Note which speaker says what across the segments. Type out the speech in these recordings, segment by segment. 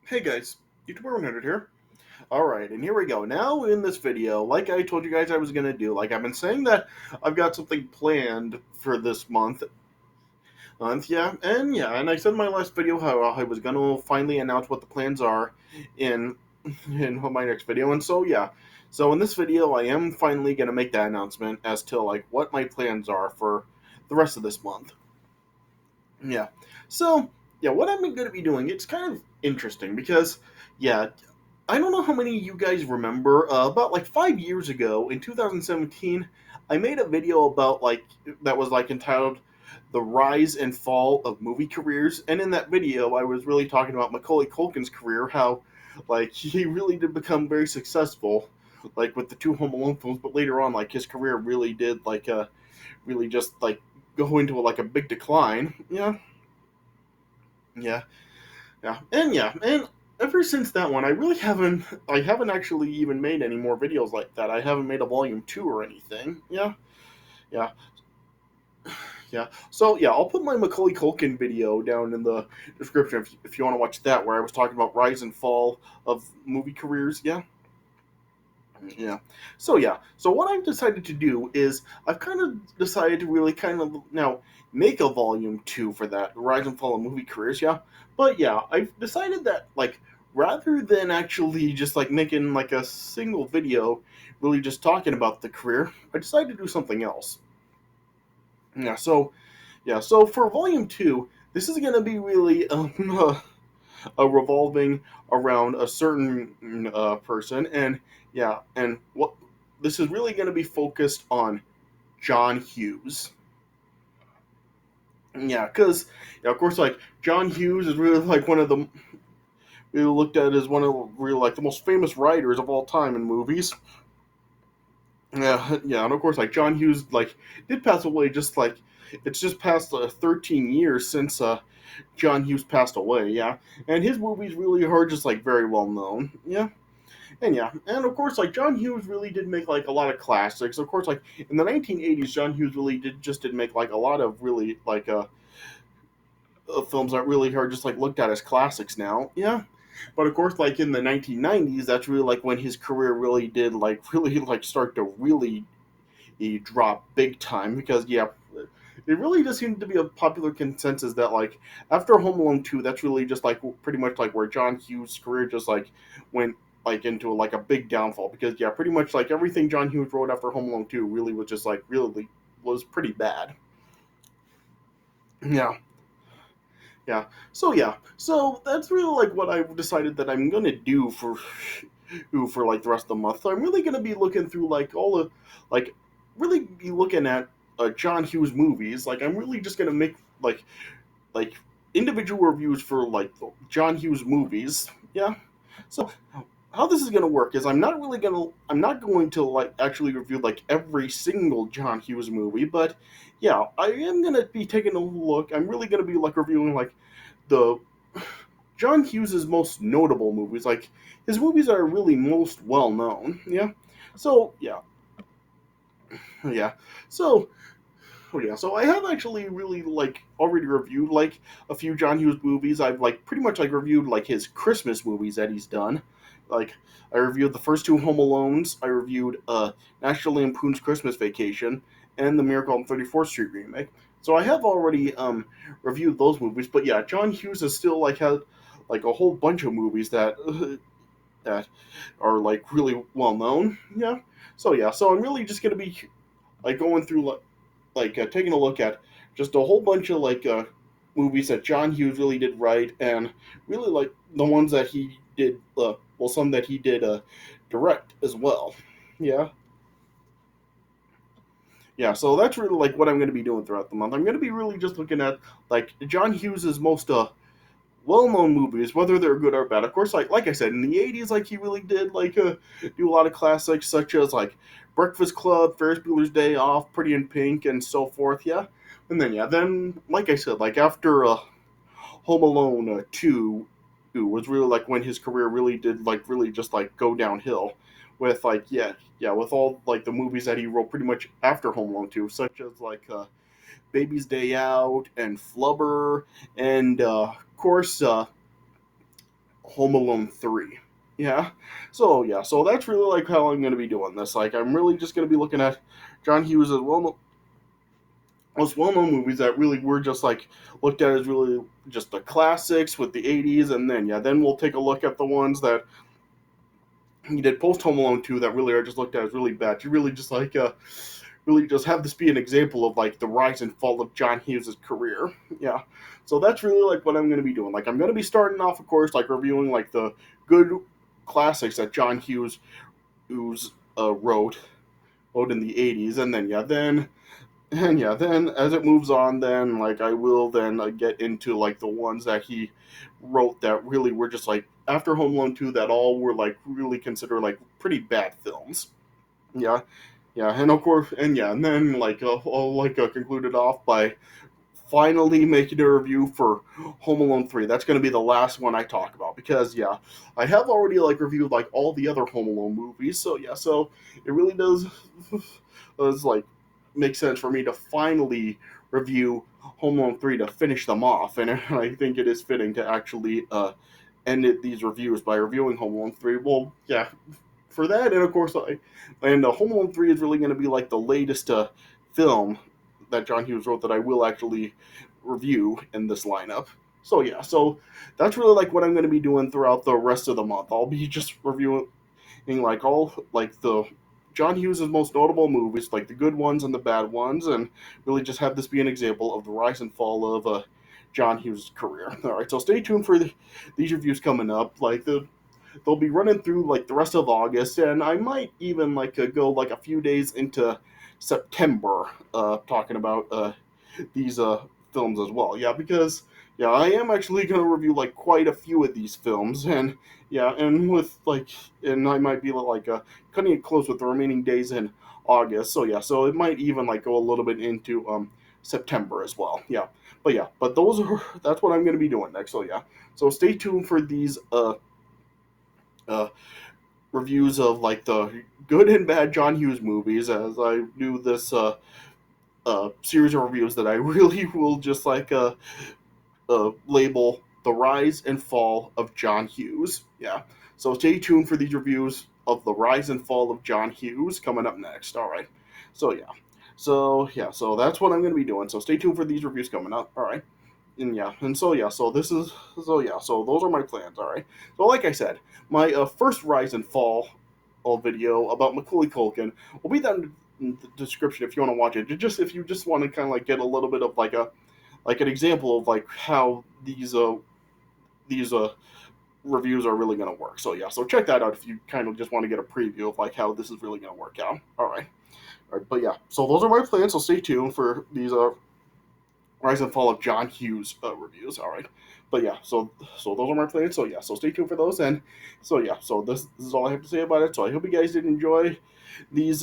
Speaker 1: Hey guys, YouTuber 100 here. Alright, and here we go. Now in this video, like I told you guys I was going to do, like I've been saying that I've got something planned for this and I said in my last video how I was going to finally announce what the plans are in in my next video, and so in this video I am finally going to make that announcement as to like what my plans are for the rest of this month. Yeah. So, what I'm going to be doing, it's kind of interesting because, yeah, I don't know how many of you guys remember, about like 5 years ago in 2017, I made a video about like, that was like entitled The Rise and Fall of Movie Careers. And in that video, I was really talking about Macaulay Culkin's career, how like he really did become very successful, like with the two Home Alone films, but later on, like his career really did really just like go into like a big decline. Yeah, and ever since that one, I haven't actually even made any more videos like that. I haven't made a volume two or anything. Yeah, yeah. So yeah, I'll put my Macaulay Culkin video down in the description if you want to watch that, where I was talking about rise and fall of movie careers. Yeah. So what I've decided to do is I've kind of decided to really kind of now make a volume two for that rise and fall of movie careers. Yeah, but yeah, I've decided that like rather than actually just like making like a single video, really just talking about the career, I decided to do something else. Yeah. So for volume two, this is gonna be really revolving around a certain person, and what this is really going to be focused on John Hughes. Yeah, because of course, like John Hughes is really like one of the really looked at as one of really like the most famous writers of all time in movies. Yeah, and of course, like John Hughes, like did pass away. Just like it's just past 13 years since John Hughes passed away. Yeah, and his movies really are just like very well known. And of course, like John Hughes really did make like a lot of classics. Of course, like in the 1980s, John Hughes really did make like a lot of really films that really are just like looked at as classics now. Yeah, but of course, like in the 1990s, that's really like when his career really did like really like start to really drop big time because it really does seem to be a popular consensus that like after Home Alone 2, that's really just like pretty much like where John Hughes' career just like went like into like a big downfall because pretty much like everything John Hughes wrote after Home Alone 2 really was just like really was pretty bad. Yeah. So that's really like what I've decided that I'm gonna do for like the rest of the month. So I'm really gonna be looking through like all of like really be looking at John Hughes movies. Like I'm really just gonna make like individual reviews for like the John Hughes movies. Yeah. So how this is going to work is I'm not going to like actually review like every single John Hughes movie, but yeah, I am going to be taking a look. I'm really going to be like reviewing like the John Hughes's most notable movies, like his movies that are really most well known. So yeah. So so I have actually really like already reviewed like a few John Hughes movies. I've like pretty much like reviewed like his Christmas movies that he's done. Like I reviewed the first two Home Alones. I reviewed National Lampoon's Christmas Vacation and the Miracle on 34th Street remake. So I have already reviewed those movies. But yeah, John Hughes has still like had like a whole bunch of movies that that are like really well known. So I'm really just gonna be like going through taking a look at just a whole bunch of movies that John Hughes really did right, and really like the ones that he did. Some that he did direct as well. Yeah, So that's really like what I'm going to be doing throughout the month. I'm going to be really just looking at like John Hughes's most well-known movies, whether they're good or bad. Of course, like I said, in the '80s, like he really did do a lot of classics such as like Breakfast Club, Ferris Bueller's Day Off, Pretty in Pink, and so forth. Then like I said, like after Home Alone 2, was really like when his career really did like really just like go downhill. With with all like the movies that he wrote pretty much after Home Alone 2, such as Baby's Day Out and Flubber, and of course Home Alone 3. Yeah. So yeah, so that's really like how I'm gonna be doing this. Like I'm really just gonna be looking at John Hughes' most well known movies that really were just like looked at as really just the classics with the '80s, and then we'll take a look at the ones that he did post Home Alone 2 that really are just looked at as really bad. You really just like really just have this be an example of like the rise and fall of John Hughes' career. Yeah. So that's really like what I'm going to be doing. Like I'm going to be starting off, of course, like reviewing like the good classics that John Hughes wrote in the '80s, and then as it moves on, then like I will then get into like the ones that he wrote that really were just like after Home Alone 2 that all were like really considered like pretty bad films. Yeah, yeah, and of course, and then like I'll like conclude it off by finally making a review for Home Alone 3. That's going to be the last one I talk about because yeah, I have already like reviewed like all the other Home Alone movies. So yeah, so it really does like make sense for me to finally review Home Alone 3 to finish them off, and I think it is fitting to actually end these reviews by reviewing Home Alone 3. Well, yeah, for that, and of course, Home Alone 3 is really going to be like the latest film that John Hughes wrote that I will actually review in this lineup. So yeah, so that's really like what I'm going to be doing throughout the rest of the month. I'll be just reviewing like all like the John Hughes' most notable movies, like the good ones and the bad ones, and really just have this be an example of the rise and fall of John Hughes' career. All right, so stay tuned for these reviews coming up. Like they'll be running through like the rest of August, and I might even like go like a few days into September, talking about these films as well. Yeah, because yeah, I am actually gonna review like quite a few of these films, and yeah, and I might be like cutting it close with the remaining days in August. So yeah, so it might even like go a little bit into September as well. Yeah, but that's what I'm gonna be doing next. So yeah, so stay tuned for these uh reviews of like the good and bad John Hughes movies as I do this series of reviews that I really will just like label the rise and fall of John Hughes. Yeah. So stay tuned for these reviews of the rise and fall of John Hughes coming up next. All right. So yeah. So that's what I'm going to be doing. So stay tuned for these reviews coming up. All right. So those are my plans. All right. So like I said, my first rise and fall video about Macaulay Culkin will be down in the description if you want to watch it. Just if you just want to kind of like get a little bit of like an example of like how these reviews are really going to work. So yeah, so check that out if you kind of just want to get a preview of like how this is really going to work out. All right, but yeah, so those are my plans. So stay tuned for these Rise and Fall of John Hughes reviews. All right, but yeah, so those are my plans. So yeah, so stay tuned for those. And so yeah, so this is all I have to say about it. So I hope you guys did enjoy this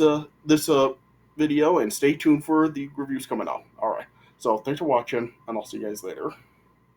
Speaker 1: video, and stay tuned for the reviews coming out. All right, so thanks for watching, and I'll see you guys later.